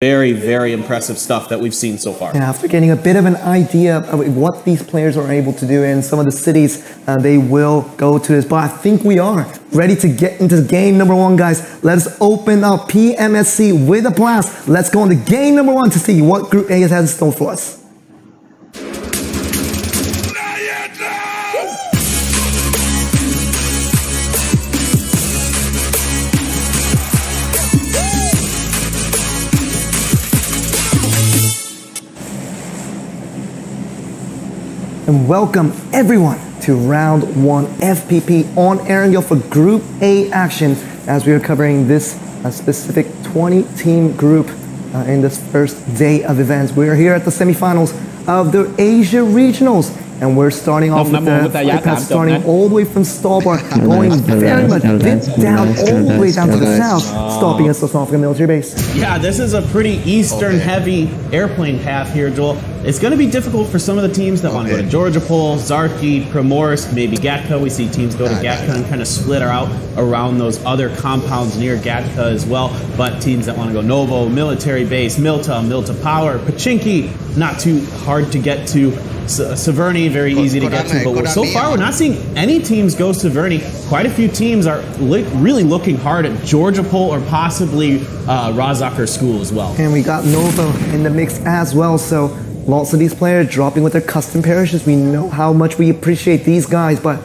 Very, very impressive stuff that we've seen so far. And after getting a bit of an idea of what these players are able to do in some of the cities, they will go to this. But I think we are ready to get into game number one, guys. Let us open up PMSC with a blast. Let's go into game number one to see what Group A has in store for us. And welcome everyone to round one FPP on Erangel for Group A action as we are covering this specific 20-team group in this first day of events. We are here at the semifinals of the Asia Regionals, and we're starting off with the pass starting all the way from Starbar, going very much dip down all the way down to the south, stopping us off the military base. Yeah, this is a pretty eastern-heavy airplane path here, Joel. It's going to be difficult for some of the teams that want to go to Georgia Pole, Zarki, Primorsk, maybe Gatka. We see teams go to Gatka and kind of split out around those other compounds near Gatka as well. But teams that want to go Novo, Military Base, Milta, Milta Power, Pachinki, not too hard to get to. Severny, very easy to get to, but so far we're not seeing any teams go Severny. Quite a few teams are really looking hard at Georgia Pole or possibly Rozaker School as well. And we got Novo in the mix as well, so lots of these players dropping with their custom parishes. We know how much we appreciate these guys, but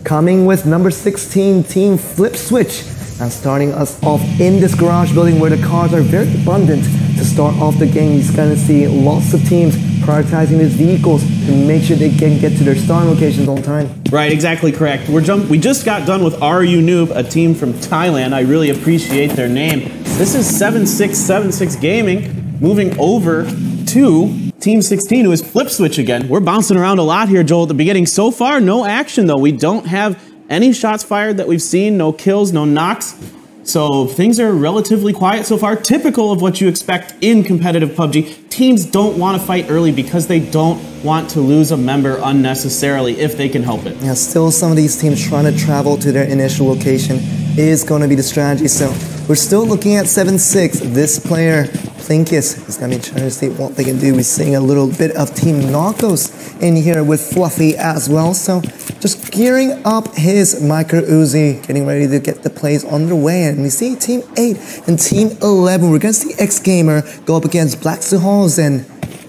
coming with number 16, Team Flip Switch, and starting us off in this garage building where the cars are very abundant to start off the game. He's going to see lots of teams prioritizing these vehicles to make sure they can get to their starting locations on time. Right, exactly correct. We just got done with RU Noob, a team from Thailand. I really appreciate their name. This is 7676 Gaming, moving over to Team 16, who is Flip Switch again. We're bouncing around a lot here, Joel, at the beginning. So far, no action, though. We don't have any shots fired that we've seen, no kills, no knocks. So things are relatively quiet so far, typical of what you expect in competitive PUBG. Teams don't want to fight early because they don't want to lose a member unnecessarily if they can help it. Yeah, still some of these teams trying to travel to their initial location is going to be the strategy. So we're still looking at 7-6. This player, Plinkus, is going to be trying to see what they can do. We're seeing a little bit of Team Narcos in here with Fluffy as well. So just gearing up his Micro Uzi, getting ready to get the plays underway. And we see Team 8 and Team 11. We're going to see X Gamer go up against Black Suhals and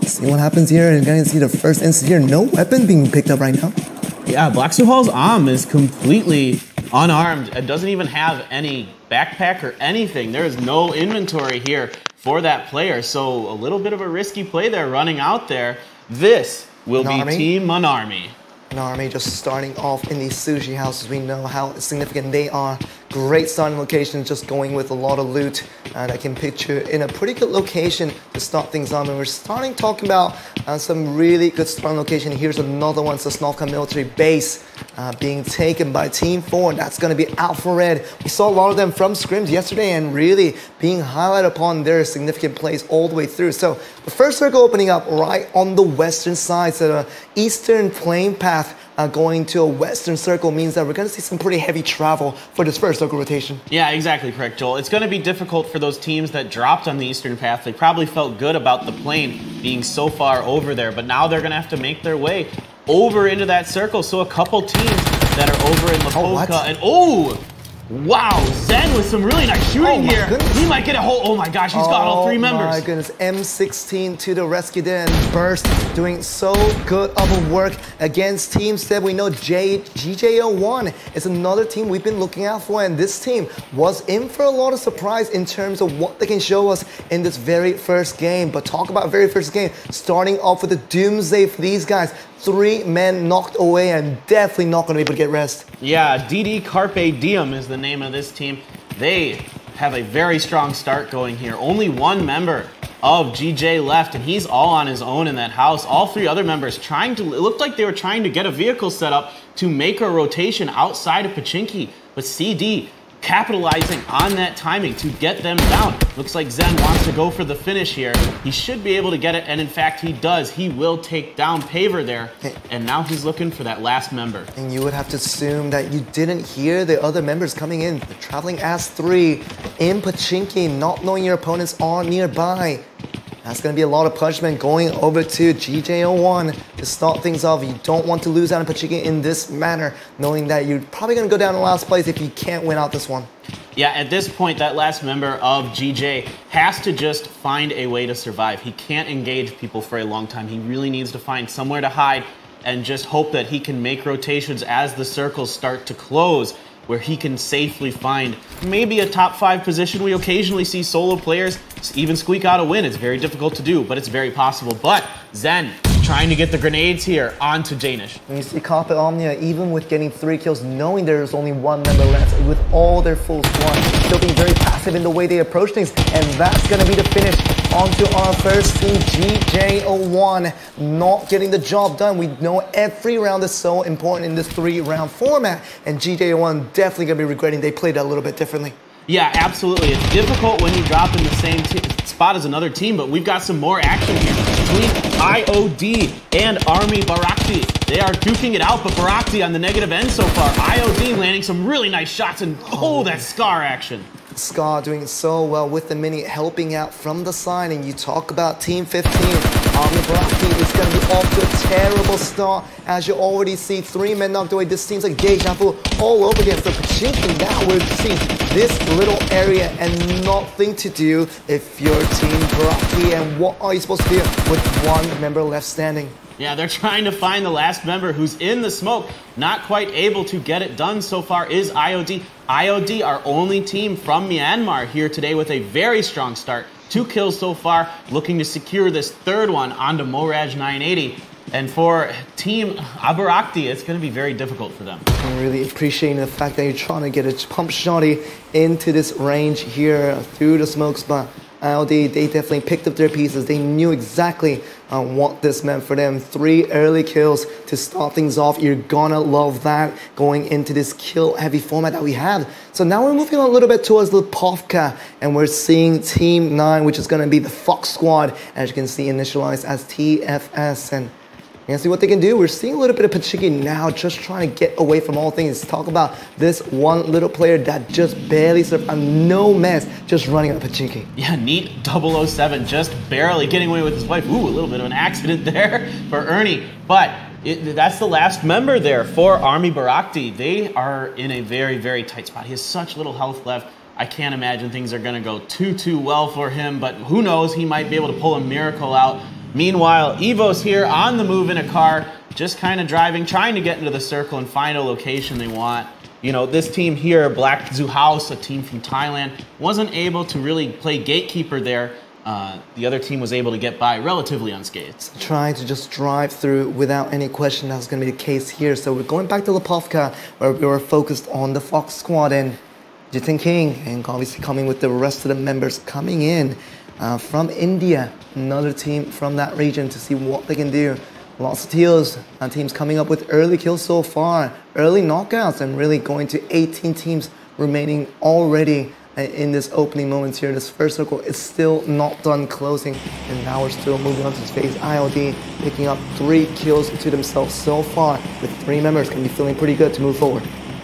see what happens here. And going to see the first instance here. No weapon being picked up right now. Yeah, Black Suhal's is completely unarmed. It doesn't even have any backpack or anything. There is no inventory here for that player. So a little bit of a risky play there running out there. This will be Team Manarmi. Manarmi just starting off in these sushi houses. We know how significant they are. Great starting location, just going with a lot of loot. And I can picture in a pretty good location to start things on. And we're starting talking about some really good starting location. Here's another one, Sosnovka Military Base being taken by Team 4. That's going to be Alpha Red. We saw a lot of them from scrims yesterday and really being highlighted upon their significant plays all the way through. So the first circle opening up right on the western side. So the eastern plane path going to a western circle means that we're going to see some pretty heavy travel for this first circle rotation. Yeah, exactly correct, Joel. It's going to be difficult for those teams that dropped on the eastern path. They probably felt good about the plane being so far over there, but now they're going to have to make their way over into that circle. So a couple teams that are over in Lapovka and wow, Zen with some really nice shooting here. Goodness. He might get a whole, oh my gosh, he's got all three members. Oh my goodness, M16 to the rescue there, and Burst doing so good of a work against Team Seb. We know GJ01 is another team we've been looking out for, and this team was in for a lot of surprise in terms of what they can show us in this very first game. But talk about very first game, starting off with a doomsday for these guys. 3 men knocked away and definitely not going to be able to get rest. Yeah, DD Carpe Diem is the name of this team. They have a very strong start going here. Only one member of GJ left, and he's all on his own in that house. All 3 other members it looked like they were trying to get a vehicle set up to make a rotation outside of Pachinki, but CD capitalizing on that timing to get them down. Looks like Zen wants to go for the finish here. He should be able to get it, and in fact he does. He will take down Paver there, and now he's looking for that last member. And you would have to assume that you didn't hear the other members coming in. The traveling as 3 in Pachinki, not knowing your opponents are nearby. That's going to be a lot of punishment going over to GJ01 to start things off. You don't want to lose out on Pachiki in this manner, knowing that you're probably going to go down in last place if you can't win out this one. Yeah, at this point, that last member of GJ has to just find a way to survive. He can't engage people for a long time. He really needs to find somewhere to hide and just hope that he can make rotations as the circles start to close, where he can safely find maybe a top 5 position. We occasionally see solo players even squeak out a win. It's very difficult to do, but it's very possible. But Zen trying to get the grenades here onto Danish. And you see Carpet Omnia, even with getting 3 kills, knowing there's only 1 member left, with all their full squad, still being very passive in the way they approach things. And that's going to be the finish onto our first team, GJ01, not getting the job done. We know every round is so important in this 3-round format, and GJ01 definitely going to be regretting they played a little bit differently. Yeah, absolutely. It's difficult when you drop in the same spot as another team, but we've got some more action here between IOD and Army Barakti. They are duking it out, but Barakti on the negative end so far. IOD landing some really nice shots, and oh, that Scar action. Scar doing so well with the mini, helping out from the side. And you talk about Team 15. Army Barakti is going to be off to a terrible start. As you already see, 3 men knocked away. This seems like deja vu all over again. So Pachinki, now we're seeing this little area and nothing to do if you're Team Barakti. And what are you supposed to do with 1 member left standing? Yeah, they're trying to find the last member who's in the smoke. Not quite able to get it done so far is IOD. IOD, our only team from Myanmar here today with a very strong start. 2 kills so far, looking to secure this 3rd one onto Moraj 980. And for Team Abarakti, it's going to be very difficult for them. I'm really appreciating the fact that you're trying to get a pump shotty into this range here through the smoke spot. IOD, they definitely picked up their pieces. They knew exactly what this meant for them. 3 early kills to start things off. You're gonna love that going into this kill-heavy format that we have. So now we're moving a little bit towards Lipovka, and we're seeing Team 9, which is gonna be the Fox Squad, as you can see, initialized as TFS. And you can see what they can do. We're seeing a little bit of Pachiki now, just trying to get away from all things. Talk about this one little player that just barely survived. No mess, just running out of Pachiki. Yeah, Neat 007 just barely getting away with his wife. Ooh, a little bit of an accident there for Ernie. But that's the last member there for Army Barakti. They are in a very, very tight spot. He has such little health left. I can't imagine things are going to go too well for him, but who knows, he might be able to pull a miracle out. Meanwhile, EVOS here on the move in a car, just kind of driving, trying to get into the circle and find a location they want. You know, this team here, Black Zoo House, a team from Thailand, wasn't able to really play gatekeeper there. The other team was able to get by relatively unscathed. Trying to just drive through without any question. That's going to be the case here. So we're going back to Lipovka, where we were focused on the Fox Squad and Jitin King, and obviously coming with the rest of the members coming in from India, another team from that region, to see what they can do. Lots of teals, teams coming up with early kills so far, early knockouts, and really going to 18 teams remaining already in this opening moments here. This first circle is still not done closing, and now we're still moving on to this phase. IOD picking up 3 kills to themselves so far, with 3 members, can be feeling pretty good to move forward.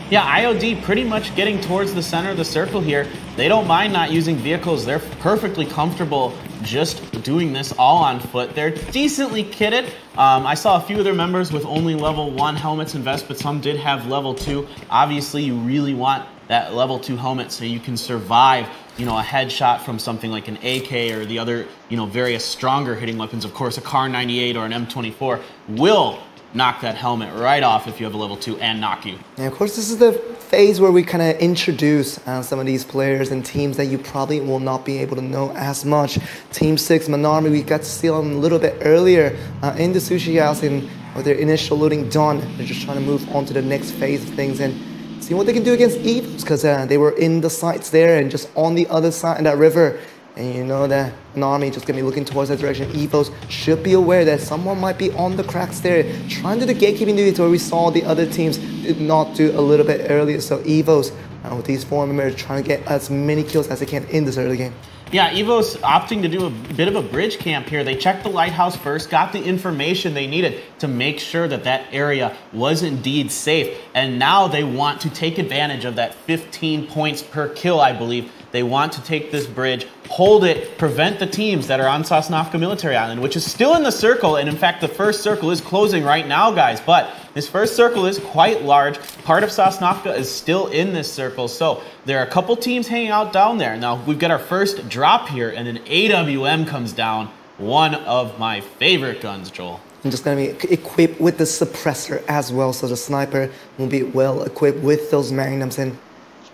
Yeah, IOD pretty much getting towards the center of the circle here. They don't mind not using vehicles. They're perfectly comfortable just doing this all on foot. They're decently kitted. I saw a few of their members with only level 1 helmets and vests, but some did have level 2. Obviously, you really want that level 2 helmet so you can survive, you know, a headshot from something like an AK or the other, you know, various stronger hitting weapons. Of course, a Kar 98 or an M24 will knock that helmet right off if you have a level 2 and knock you. And of course, this is the phase where we kind of introduce some of these players and teams that you probably will not be able to know as much. Team 6, Manarmi, we got to see them a little bit earlier in the sushi house, and with their initial loading done, they're just trying to move on to the next phase of things and see what they can do against EVOS, because they were in the sights there and just on the other side of that river. And you know that an army just gonna be looking towards that direction. EVOS should be aware that someone might be on the cracks there, trying to do the gatekeeping duties where we saw the other teams did not do a little bit earlier. So EVOS, with these 4 members, trying to get as many kills as they can in this early game. Yeah, EVOS opting to do a bit of a bridge camp here. They checked the lighthouse first, got the information they needed to make sure that that area was indeed safe. And now they want to take advantage of that 15 points per kill, I believe, They want to take this bridge, hold it, prevent the teams that are on Sosnovka Military Island, which is still in the circle. And in fact, the first circle is closing right now, guys. But this first circle is quite large. Part of Sosnovka is still in this circle. So there are a couple teams hanging out down there. Now, we've got our first drop here, and an AWM comes down. One of my favorite guns, Joel. I'm just going to be equipped with the suppressor as well, so the sniper will be well equipped with those magnums. And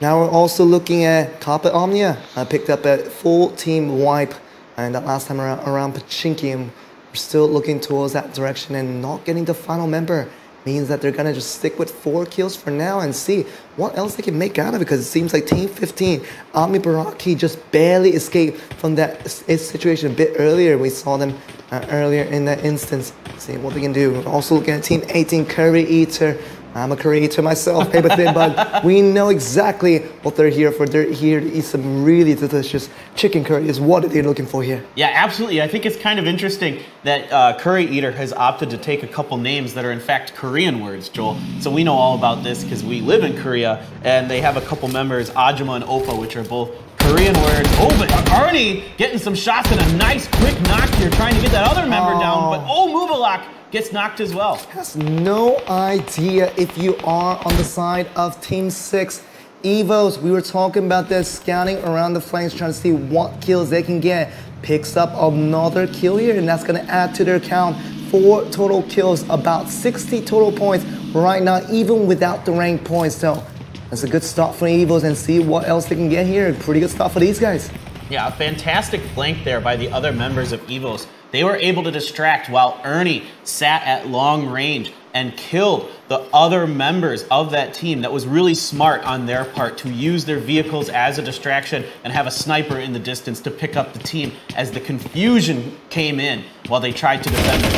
now we're also looking at Carpe Omnia. I picked up a full team wipe, and that last time around Pachinki, and we're still looking towards that direction, and not getting the final member means that they're going to just stick with 4 kills for now and see what else they can make out of it, because it seems like Team 15, Ami Baraki, just barely escaped from that situation a bit earlier. We saw them earlier in that instance. See what we can do. We're also looking at Team 18, Curry Eater. I'm a curry eater myself, paper thin, but we know exactly what they're here for. They're here to eat some really delicious chicken curry is what they're looking for here. Yeah, absolutely. I think it's kind of interesting that Curry Eater has opted to take a couple names that are in fact Korean words, Joel. So we know all about this because we live in Korea, and they have a couple members, Ajima and Oppa, which are both Korean words. Oh, but Arnie getting some shots and a nice quick knock here, trying to get that other member down, but Mubalak gets knocked as well. Has no idea if you are on the side of Team 6. EVOS, we were talking about this, scouting around the flanks, trying to see what kills they can get. Picks up another kill here, and that's going to add to their count. 4 total kills, about 60 total points right now, even without the rank points. So that's a good start for EVOS, and see what else they can get here. Pretty good start for these guys. Yeah, a fantastic flank there by the other members of EVOS. They were able to distract while Ernie sat at long range and killed the other members of that team. That was really smart on their part to use their vehicles as a distraction and have a sniper in the distance to pick up the team as the confusion came in while they tried to defend their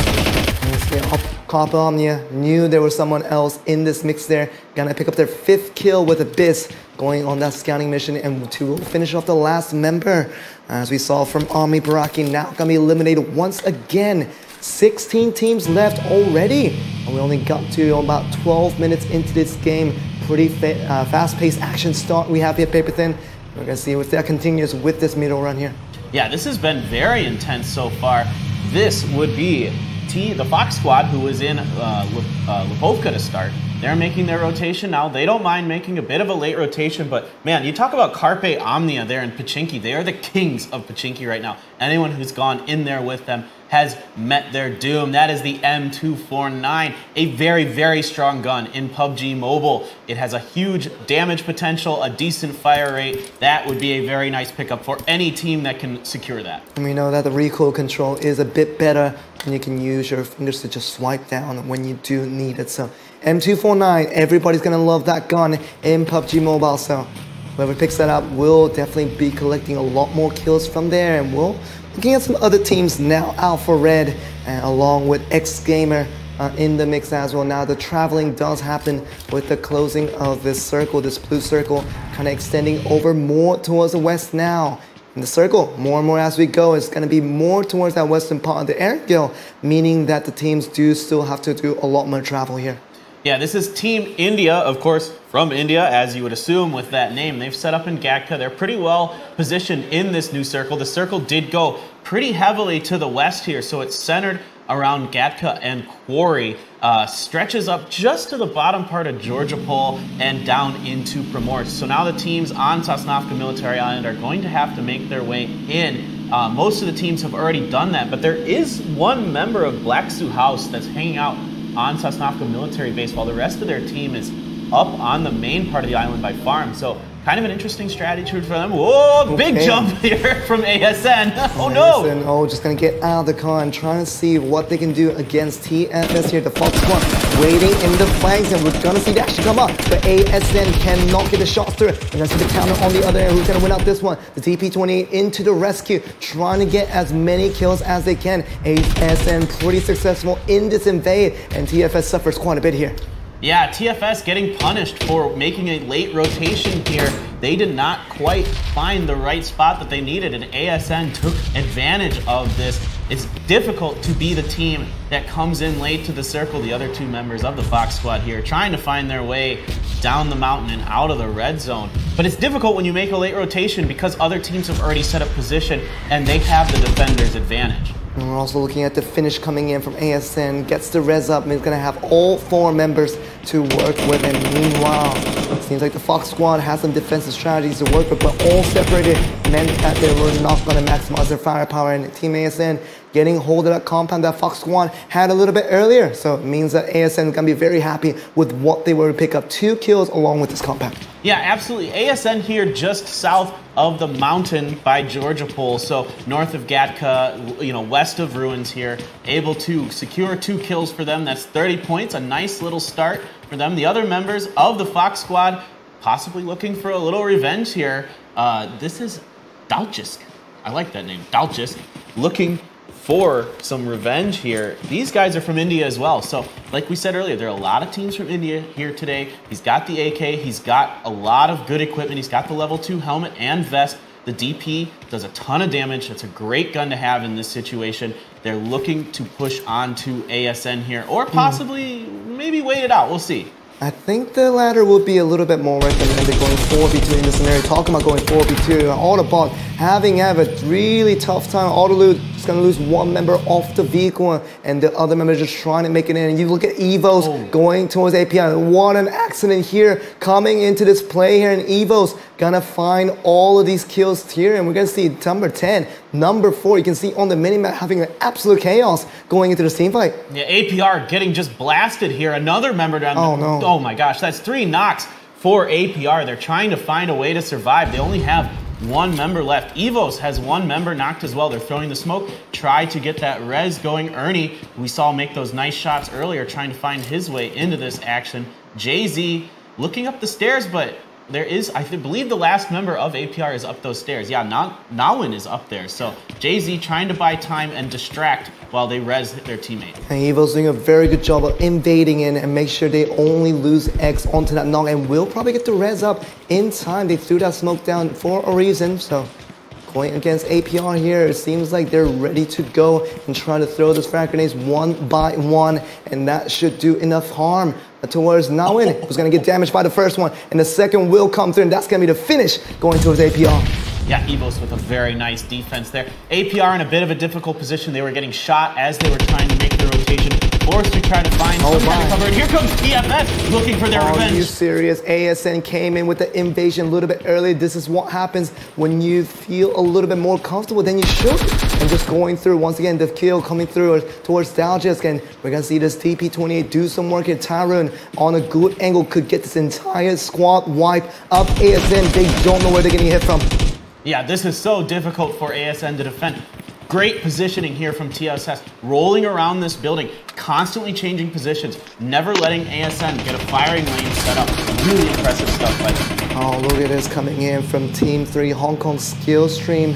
Carpe Omnia knew there was someone else in this mix there. Gonna pick up their 5th kill with Abyss, going on that scouting mission, and to finish off the last member. As we saw from Ami Baraki, now gonna be eliminated once again. 16 teams left already, and we only got to about 12 minutes into this game. Pretty fast-paced action start we have here, Paper Thin. We're gonna see if that continues with this middle run here. Yeah, this has been very intense so far. This would be the Fox squad, who was in Lipovka to start. They're making their rotation now. They don't mind making a bit of a late rotation, but man, you talk about Carpe Omnia there in Pachinki. They are the kings of Pachinki right now. Anyone who's gone in there with them has met their doom. That is the M249, a very, very strong gun in PUBG Mobile. It has a huge damage potential, a decent fire rate. That would be a very nice pickup for any team that can secure that. And we know that the recoil control is a bit better, and you can use your fingers to just swipe down when you do need it. So M249, everybody's gonna love that gun in PUBG Mobile. So whoever picks that up will definitely be collecting a lot more kills from there, and we'll looking at some other teams now, Alpha Red, along with X Gamer in the mix as well. Now the traveling does happen with the closing of this circle, this blue circle, kind of extending over more towards the west now. In the circle, more and more as we go, it's going to be more towards that western part of the airfield, meaning that the teams do still have to do a lot more travel here. Yeah, this is Team India, of course, from India, as you would assume with that name. They've set up in Gatka. They're pretty well positioned in this new circle. The circle did go pretty heavily to the west here, so it's centered around Gatka and Quarry, stretches up just to the bottom part of Georgia Pole and down into Primorsk. So now the teams on Sosnovka Military Island are going to have to make their way in. Most of the teams have already done that, but there is one member of Black Sioux House that's hanging out on Sosnovka Military Base while the rest of their team is up on the main part of the island by farm. So kind of an interesting strategy for them. Whoa, okay. Big jump here from ASN. Oh no! ASN, oh, just gonna get out of the car and trying to see what they can do against TFS here. The Fox squad waiting in the flanks, and we're gonna see the action come up. But ASN cannot get the shot through. We're gonna see the counter on the other end. Who's gonna win out this one? The TP-28 into the rescue, trying to get as many kills as they can. ASN pretty successful in this invade, and TFS suffers quite a bit here. Yeah, TFS getting punished for making a late rotation here. they did not quite find the right spot that they needed, and ASN took advantage of this. It's difficult to be the team that comes in late to the circle. The other two members of the Fox squad here trying to find their way down the mountain and out of the red zone. But it's difficult when you make a late rotation because other teams have already set up position and they have the defender's advantage. And we're also looking at the finish coming in from ASN, gets the res up, and he's going to have all 4 members to work with. And meanwhile, it seems like the Fox squad has some defensive strategies to work with, but all separated meant that they were not going to maximize their firepower. And Team ASN getting hold of that compound that Fox squad had a little bit earlier. So it means that ASN is going to be very happy with what they were to pick up 2 kills along with this compound. Yeah, absolutely. ASN here just south of the mountain by Georgia Pole, so north of Gatka, you know, west of Ruins here, able to secure 2 kills for them. That's 30 points, a nice little start for them. The other members of the Fox squad possibly looking for a little revenge here. This is Dalchisk. I like that name, Dalchisk, looking for some revenge here. These guys are from India as well. So like we said earlier, there are a lot of teams from India here today. He's got the AK, he's got a lot of good equipment. He's got the level 2 helmet and vest. The DP does a ton of damage. It's a great gun to have in this situation. They're looking to push on to ASN here, or possibly maybe wait it out. We'll see. I think the latter would be a little bit more recommended going 4v2 in this scenario. Talking about going 4v2, Autobot having a really tough time. Autoloot is going to lose 1 member off the vehicle and the other member just trying to make it in. And you look at EVOS going towards API. What an accident here coming into this play here. And EVOS going to find all of these kills here. And we're going to see number 10, number 4. You can see on the minimap having an absolute chaos going into this team fight. Yeah, APR getting just blasted here. Another member down. Oh, no. Oh my gosh, that's 3 knocks for APR. They're trying to find a way to survive. They only have 1 member left. EVOS has 1 member knocked as well. They're throwing the smoke. Try to get that res going. Ernie, we saw make those nice shots earlier, trying to find his way into this action. JZ looking up the stairs, but there is, I believe the last member of APR is up those stairs. Yeah, Nawin is up there. So JZ trying to buy time and distract while they res their teammate. And EVO's doing a very good job of invading in and make sure they only lose X onto that knock and will probably get the res up in time. They threw that smoke down for a reason. So going against APR here, it seems like they're ready to go and try to throw those frag grenades 1 by 1, and that should do enough harm towards Nawin, who's going to get damaged by the first one, and the second will come through, and that's going to be the finish going towards APR. Yeah, EVOS with a very nice defense there. APR in a bit of a difficult position. They were getting shot as they were trying to make the rotation. Forced to try to find some kind of cover. And here comes TFS looking for their revenge. Are you serious? ASN came in with the invasion a little bit early. This is what happens when you feel a little bit more comfortable than you should. And just going through, once again, the kill coming through towards Daljisk. And we're going to see this TP28 do some work here. Tyrone on a good angle could get this entire squad wipe up. ASN, they don't know where they're getting hit from. Yeah, this is so difficult for ASN to defend. Great positioning here from TSS, rolling around this building, constantly changing positions, never letting ASN get a firing lane set up. Really impressive stuff by them. Oh, look at this coming in from Team 3, Hong Kong Skill Stream.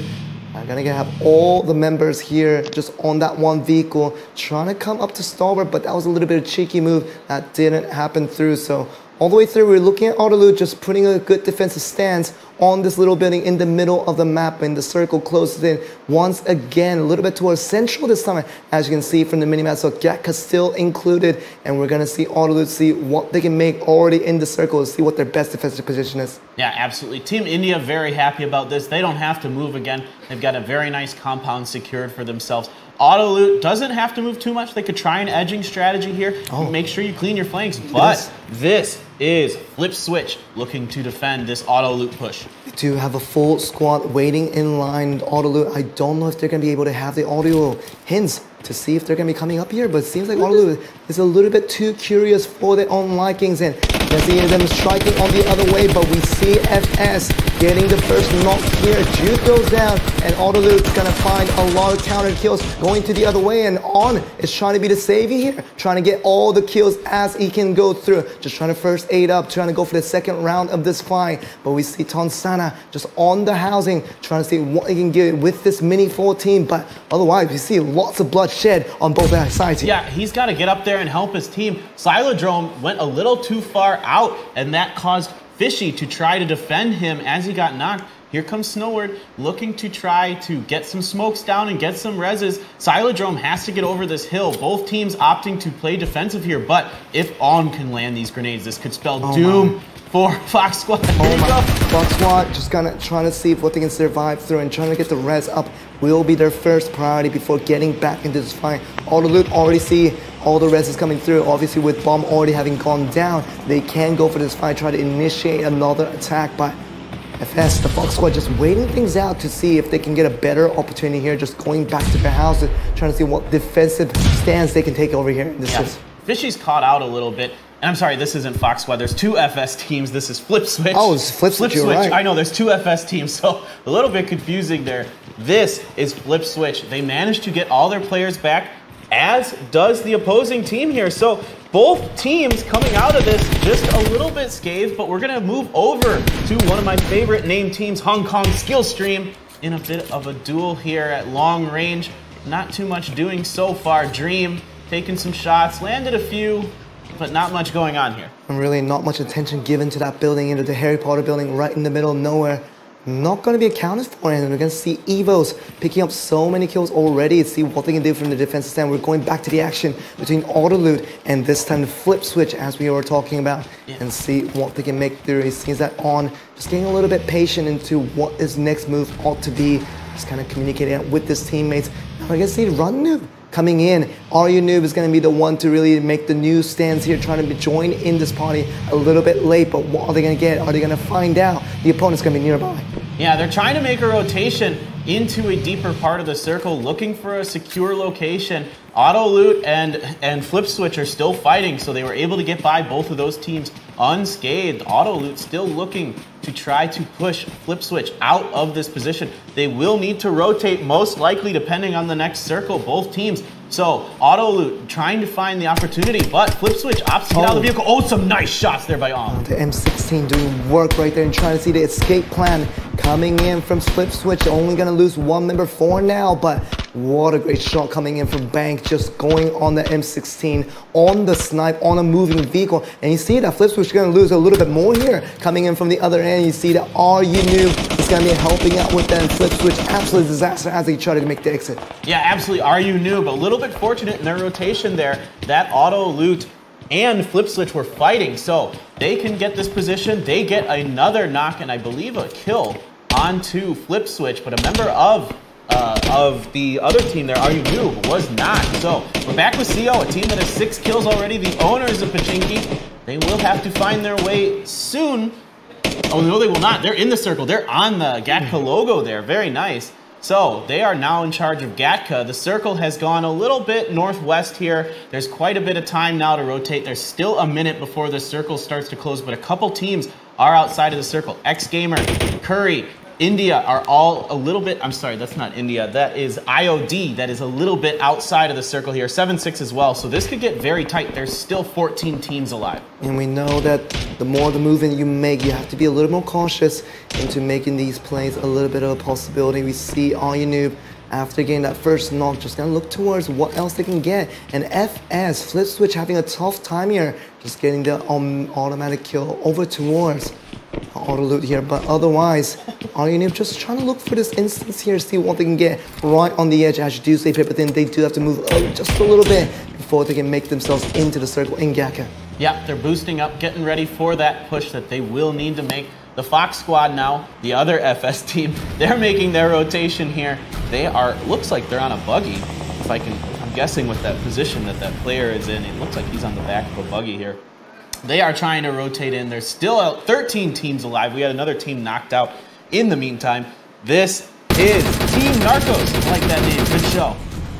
I'm gonna have all the members here just on that one vehicle, trying to come up to Starboard, but that was a little bit of a cheeky move that didn't happen through. So all the way through, we're looking at Autoloot just putting a good defensive stance on this little building in the middle of the map, and the circle closes in once again, a little bit towards central this time, as you can see from the minimap. So Gatka still included, and we're gonna see Autoloot see what they can make already in the circle, see what their best defensive position is. Yeah, absolutely. Team India very happy about this. They don't have to move again. They've got a very nice compound secured for themselves. Autoloot doesn't have to move too much. They could try an edging strategy here. Make sure you clean your flanks, but this is Flip Switch looking to defend this Autoloot push. We do have a full squad waiting in line. Autoloot, I don't know if they're going to be able to have the audio hints to see if they're going to be coming up here, but it seems like Autoloot is a little bit too curious for their own likings, and let's see them striking on the other way, but we see FS getting the first knock here. Jude goes down, and Autoloot's going to find a lot of counter kills going to the other way, and On is trying to be the savior here, trying to get all the kills as he can go through, just trying to first aid up, trying to go for the second round of this fight, but we see Tonsana just on the housing, trying to see what he can get with this Mini 14, but otherwise we see lots of blood shed on both sides here. Yeah, he's got to get up there and help his team. Silodrome went a little too far out, and that caused Fishy to try to defend him as he got knocked. Here comes Snowward, looking to try to get some smokes down and get some reses. Silodrome has to get over this hill. Both teams opting to play defensive here, but if On can land these grenades, this could spell doom for Fox Squad. Fox Squad just kind of trying to see what they can survive through and trying to get the res up will be their first priority before getting back into this fight. All the loot already see all the res is coming through. Obviously with bomb already having gone down, they can go for this fight, try to initiate another attack, but FS, the Fox Squad just waiting things out to see if they can get a better opportunity here, just going back to their houses, trying to see what defensive stance they can take over here. Fishy's caught out a little bit. And I'm sorry, this isn't Fox Squad. There's two FS teams. This is Flip Switch. Oh, it's Flip Switch, you're right. I know, there's two FS teams, so a little bit confusing there. This is Flip Switch. They managed to get all their players back, as does the opposing team here. So both teams coming out of this just a little bit scathed, but we're going to move over to one of my favorite named teams, Hong Kong Skillstream, in a bit of a duel here at long range. Not too much doing so far. Dream taking some shots, landed a few, but not much going on here. And really not much attention given to that building, into the Harry Potter building right in the middle of nowhere. Not going to be accounted for, and we're going to see EVOS picking up so many kills already. See what they can do from the defensive stand. We're going back to the action between Autoloot and this time the Flip Switch, as we were talking about, and see what they can make through. He sees that On just getting a little bit patient into what his next move ought to be. Just kind of communicating out with his teammates. Now we're going to see Run Noob coming in. Are-You Noob is going to be the one to really make the new stands here, trying to join in this party a little bit late, but what are they going to get? Are they going to find out? The opponent's going to be nearby. Yeah, they're trying to make a rotation into a deeper part of the circle, looking for a secure location. Autoloot and Flip Switch are still fighting, so they were able to get by both of those teams unscathed. Autoloot still looking to try to push Flip Switch out of this position. They will need to rotate, most likely, depending on the next circle, both teams. So Autoloot trying to find the opportunity, but Flip Switch opts to get out of the vehicle. Oh, some nice shots there by On. The M16 doing work right there and trying to see the escape plan coming in from Flip Switch. Only going to lose one member for now, but what a great shot coming in from Bank, just going on the M16, on the snipe, on a moving vehicle. And you see that Flip Switch is going to lose a little bit more here, coming in from the other end. You see that Are-You Noob is going to be helping out with that, and Flip Switch, absolute disaster as they try to make the exit. Yeah, absolutely. Are-You Noob, a little bit fortunate in their rotation there. That Autoloot and Flip Switch were fighting, so they can get this position. They get another knock and I believe a kill onto Flip Switch, but a member of the other team there, Are-You Noob, was not. So we're back with CO, a team that has 6 kills already. The owners of Pachinki, they will have to find their way soon. Oh no, they will not. They're in the circle. They're on the Gatka logo there. Very nice. So they are now in charge of Gatka. The circle has gone a little bit northwest here. There's quite a bit of time now to rotate. There's still a minute before the circle starts to close, but a couple teams are outside of the circle. X-Gamer, Curry, India are all a little bit, I'm sorry, that's not India, that is IOD, that is a little bit outside of the circle here, 7-6 as well, so this could get very tight. There's still 14 teams alive. And we know that the more the movement you make, you have to be a little more cautious into making these plays a little bit of a possibility. We see Are-You Noob, after getting that first knock, just gonna look towards what else they can get. And FS, Flip Switch, having a tough time here, just getting the automatic kill over towards Autoloot here, but otherwise, Are-You Noob just trying to look for this instance here, see what they can get right on the edge as you do stay pit, but then they do have to move just a little bit before they can make themselves into the circle in Gatka. Yeah, they're boosting up, getting ready for that push that they will need to make. The Fox Squad now, the other FS team, they're making their rotation here. They are, looks like they're on a buggy, if I can, I'm guessing with that position that that player is in. It looks like he's on the back of a buggy here. They are trying to rotate in. There's still 13 teams alive. We had another team knocked out in the meantime. This is Team Narcos. I like that name. Good show.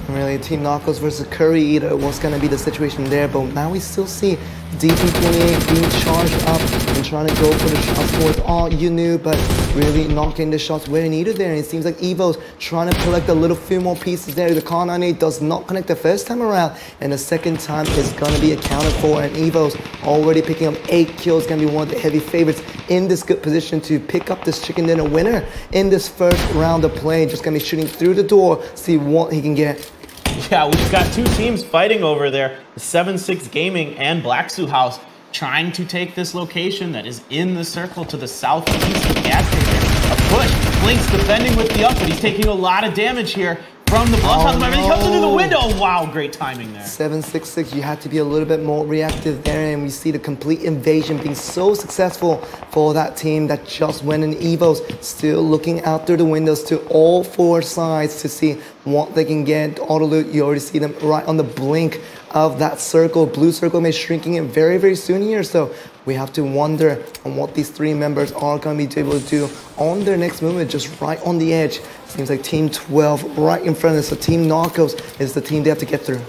Really, Team Narcos versus Curry Eater was going to be the situation there, but now we still see DP28 being charged up and trying to go for the shots towards Are-You Noob, but really not getting the shots where needed there. And it seems like EVO's trying to collect a little few more pieces there. The Car 98 does not connect the first time around, and the second time is going to be accounted for. And EVO's already picking up 8 kills, going to be one of the heavy favorites in this good position to pick up this chicken dinner winner in this first round of play. Just going to be shooting through the door, see what he can get. Yeah, we've got 2 teams fighting over there, 7-6 Gaming and Black Zoo House. trying to take this location that is in the circle to the southeast of the gas station. A push. Blink's defending with the up, but he's taking a lot of damage here from the blood. He comes into the window. Wow, great timing there. 766, you have to be a little bit more reactive there, and we see the complete invasion being so successful for that team that just went in EVOS, still looking out through the windows to all four sides to see what they can get. Auto loot, you already see them right on the blink of that circle. Blue circle may shrinking in very, very soon here, so we have to wonder on what these three members are going to be able to do on their next movement, just right on the edge. Seems like Team 12 right in front of us, so Team Narcos is the team they have to get through.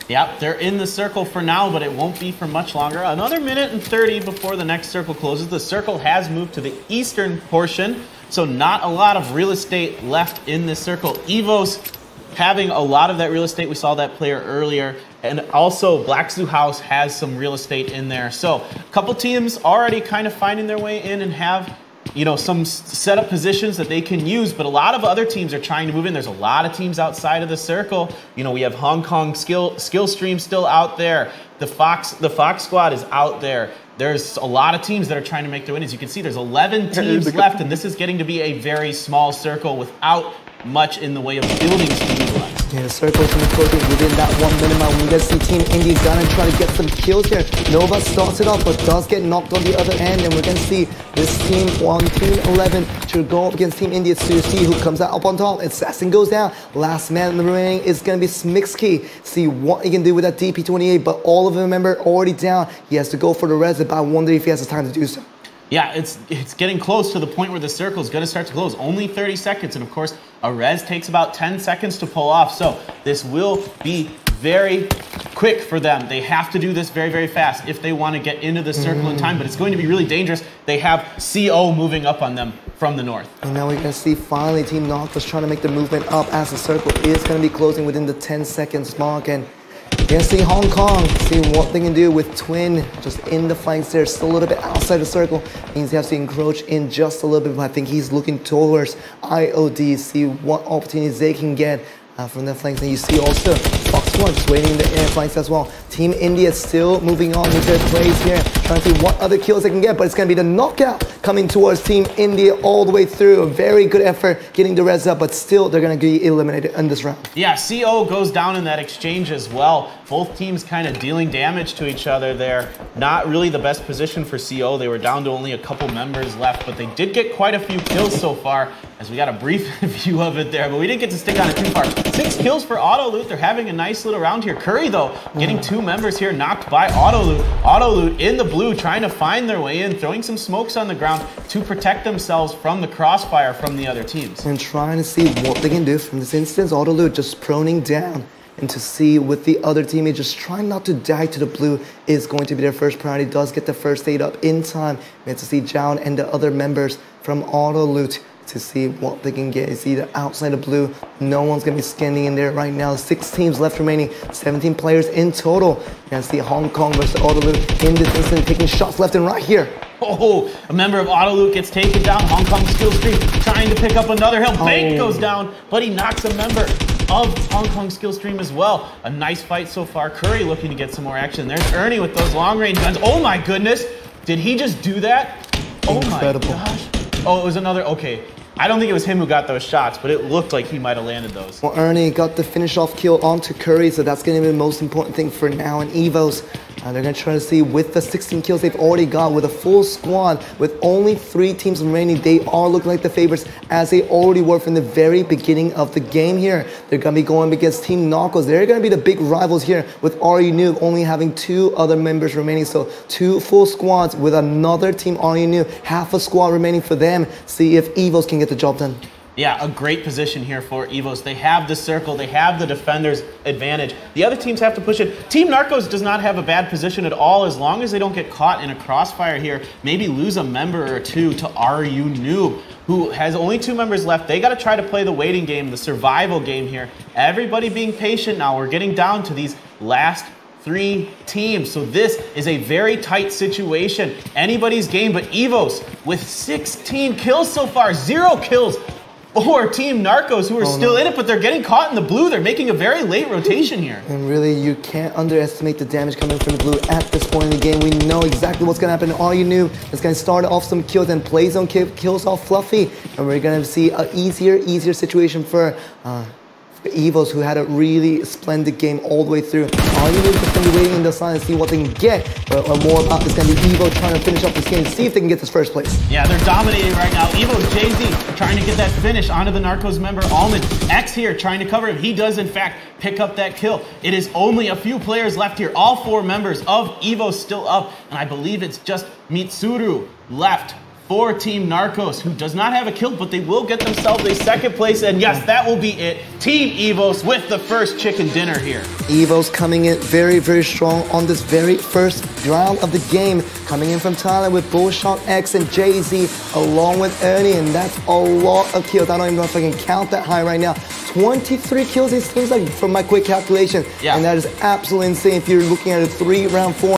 Yep, they're in the circle for now, but it won't be for much longer. Another minute and 30 before the next circle closes. The circle has moved to the eastern portion, so not a lot of real estate left in this circle. EVOS having a lot of that real estate. We saw that player earlier. And also, Black Zoo House has some real estate in there. So a couple teams already kind of finding their way in and have, you know, some setup positions that they can use, but a lot of other teams are trying to move in. There's a lot of teams outside of the circle. You know, we have Hong Kong skill stream still out there. The Fox squad is out there. There's a lot of teams that are trying to make their way in. As you can see, there's 11 teams left, and this is getting to be a very small circle without much in the way of buildings to utilize. Yeah, the circle's going to close within that 1 minute mark. We guys see Team India gonna try to get some kills here. Nova starts it off, but does get knocked on the other end, and we're going to see this team on Team 11 to go up against Team India to see who comes out up on top. Assassin goes down. Last man in the remaining is going to be Smixkey. See what he can do with that DP28, but all of them, remember, already down. He has to go for the res, but I wonder if he has the time to do so. Yeah, it's getting close to the point where the circle is going to start to close. Only 30 seconds, and of course, a res takes about 10 seconds to pull off. So this will be very quick for them. They have to do this very, very fast if they want to get into the circle in time, but it's going to be really dangerous. They have CO moving up on them from the north. And now we're going to see finally Team Narcos trying to make the movement up as the circle is going to be closing within the 10 seconds mark. And you're going to see Hong Kong seeing what they can do with Twin just in the flanks there, still a little bit outside the circle. Means he has to encroach in just a little bit, but I think he's looking towards IOD, see what opportunities they can get from the flanks. And you see also Fox Squad just waiting in the air flanks as well. Team India still moving on with their plays here, trying to see what other kills they can get, but it's going to be the knockout coming towards Team India all the way through. A very good effort getting the res up, but still they're going to be eliminated in this round. Yeah, CO goes down in that exchange as well. Both teams kind of dealing damage to each other there. Not really the best position for CO. They were down to only a couple members left, but they did get quite a few kills so far, as we got a brief view of it there, but we didn't get to stick on it too far. 6 kills for Auto Loot. They're having a nice little round here. Curry, though, getting 2 members here knocked by Auto Loot. Auto Loot in the blue, trying to find their way in, throwing some smokes on the ground to protect themselves from the crossfire from the other teams. And trying to see what they can do from this instance. Auto Loot just proning down, and to see with the other teammate just trying not to die to the blue is going to be their first priority. Does get the first aid up in time. We have to see Jown and the other members from Auto Loot to see what they can get. It's either outside of blue. No one's going to be scanning in there right now. 6 teams left remaining, 17 players in total. You can see Hong Kong versus Auto Loot in this instant, taking shots left and right here. Oh, a member of Auto Loot gets taken down. Hong Kong skill stream trying to pick up another hill. Bank goes down, but he knocks a member of Hong Kong skill stream as well. A nice fight so far. Curry looking to get some more action. There's Ernie with those long range guns. Oh my goodness. Did he just do that? Oh Incredible. My gosh. Oh, it was another, okay. I don't think it was him who got those shots, but it looked like he might have landed those. Well, Ernie got the finish-off kill onto Curry, so that's going to be the most important thing for now in EVOS. They're going to try to see with the 16 kills they've already got, with a full squad, with only 3 teams remaining, they are looking like the favorites as they already were from the very beginning of the game here. They're going to be going against Team Narcos. They're going to be the big rivals here, with RU Noob only having 2 other members remaining. So 2 full squads with another Team RU Noob, half a squad remaining for them. See if EVOS can get the job done. Yeah, a great position here for EVOS. They have the circle, they have the defender's advantage. The other teams have to push it. Team Narcos does not have a bad position at all, as long as they don't get caught in a crossfire here, maybe lose a member or 2 to RU Noob, who has only 2 members left. They got to try to play the waiting game, the survival game here. Everybody being patient now. We're getting down to these last 3 teams. So this is a very tight situation. Anybody's game, but EVOS with 16 kills so far, 0 kills or Team Narcos, who are still in it, but they're getting caught in the blue. They're making a very late rotation here. And really, you can't underestimate the damage coming from the blue at this point in the game. We know exactly what's going to happen. All you knew is going to start off some kills and play zone kills off Fluffy. And we're going to see an easier situation for EVOS, who had a really splendid game all the way through. All you need is just going to be waiting in the sun and see what they can get. Or more about this going to be EVO trying to finish up this game and see if they can get this first place. Yeah, they're dominating right now. EVO's Jay-Z trying to get that finish onto the Narcos member. Almond X here trying to cover him. He does, in fact, pick up that kill. It is only a few players left here. All 4 members of EVOS still up. And I believe it's just Mitsuru left for Team Narcos, who does not have a kill, but they will get themselves a 2nd place. And yes, that will be it. Team EVOS with the first chicken dinner here. EVOS coming in very strong on this very first round of the game. Coming in from Thailand with Bullshot X and Jay-Z along with Ernie. And that's a lot of kills. I don't even know if I can count that high right now. 23 kills, it seems like, from my quick calculation. Yeah. And that is absolutely insane if you're looking at a 3-round form.